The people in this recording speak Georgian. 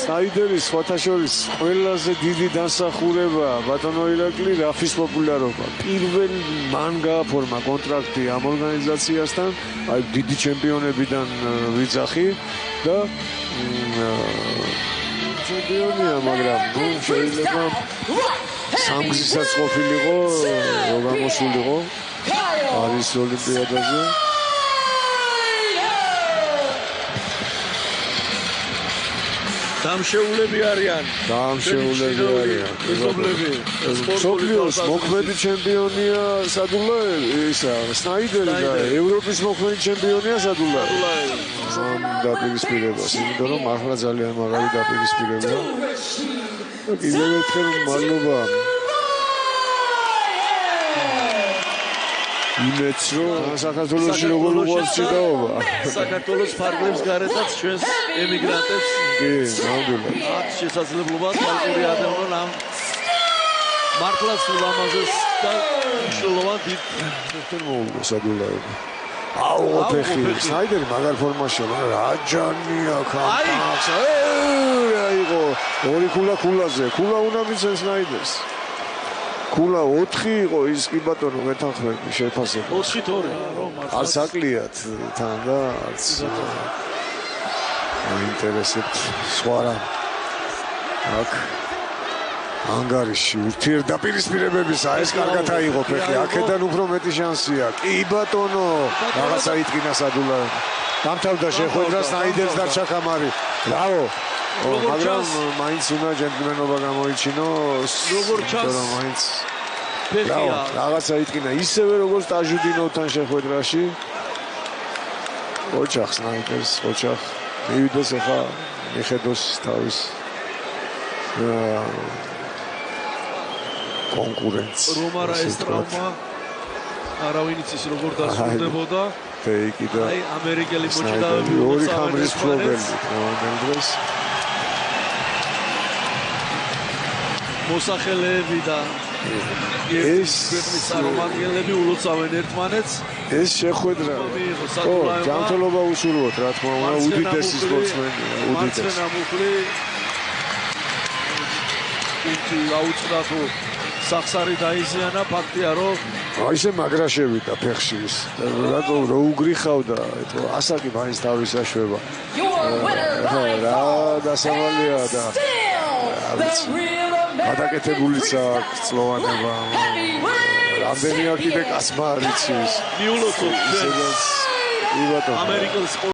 საიდერის სხვათა შორის ყველაზე დიდი დასახურება ბატონო ირაკლი რაფის პოპულარობა. პირველ მან გააფორმა კონტრაქტი ამ ორგანიზაციასთან, აი დიდი ჩემპიონებიდან ვიძახი და ჩემპიონია, მაგრამ ნუ შეიძლება სამგზისაც ყოფილიყო, რომ გამოსულიყო არის ოლიმპიადაზე. დამშეულები არიან. სოფლიოს მოქმედი ჩემპიონია სნაიდერი და ევროპის მოქმედი ჩემპიონია სადულაევი. ამ დაპირისპირებას, იმიტომ რომ ახლა ძალიან მაღალი დაპირისპირება. კიდევ ერთხელ მადლობა იმედს, რომ საქართველოში როგორ უყვარს ჭიდაობა. საქართველოს ფარგლებს გარეთაც ჩვენს ემიგრანტებს ნამდვილად აქვს შესაძლებლობა თვალყური ადევნონ ამ მართლაც ულამაზეს და მნიშვნელოვან დიდ მოუგო სადულაევი. აუ ფეხი სნაიდერი მაგარ ფორმაშია, მაგრამ რაჯანია კამპაკს. აიღო ორი ქულაზე. ქულა უნდა მიცეს სნაიდერს. ქულა 4 იყო ის კი ბატონო მეთანხმები შეფასება. 4-2 რომ არც აკლიათ თან და არც აინტერესებთ სხვა რა. აქ ანგარიში ურთიერთდაპირისპირებებისა ეს კარგად აიღო ფეხი. აქედან უფრო მეტი შანსია. კი ბატონო რაღაცა იტკინა სადულაევი. დამთავრდა შეხვედრა სნაიდერს და ჩაკამარი. ბრავო. მაგრამ მაინც უნდა ჯენტლმენობა გამოიჩინო. როგორ ჩანს მაინც ფეხია რაღაცა იტკინა ისევე როგორც ტაჟუდინოვთან შეხვედრაში. ოჩახ სნაიდერს, ოჩახ მივიდეს ახლა მიხედოს თავის კონკურენტს. რომ არა ეს ტრავმა არავინ იცის როგორ დასრულდებოდა. ფეიკი და აი ამერიკელი მოჭიდავები ორი კამრის პრობლემი ნამდვილ დროს მოსახელეები და ეს ქვეყნის წარმომადგენლები ულოცავენ ერთმანეთს. ეს შეხვედრა ჯანმრთელობა უშურვოთ, რა თქმა უნდა, უდიდესი სპორტსმენია, უდიდესი. მარცხენა მუხლი აუწრათო სახსარი დაიზიანა. ფაქტია რომ ისე მაგრა შევიდა ფეხში ის. რატო რო უგრიხავდა, ასაკი მაინც თავის აშვება. რა დასავალია და გადაკეთებულიც აქვს წლოვანება. რამდენი აქ კიდე კაცმა არ იცის. მიულოცოთ ამერიკელ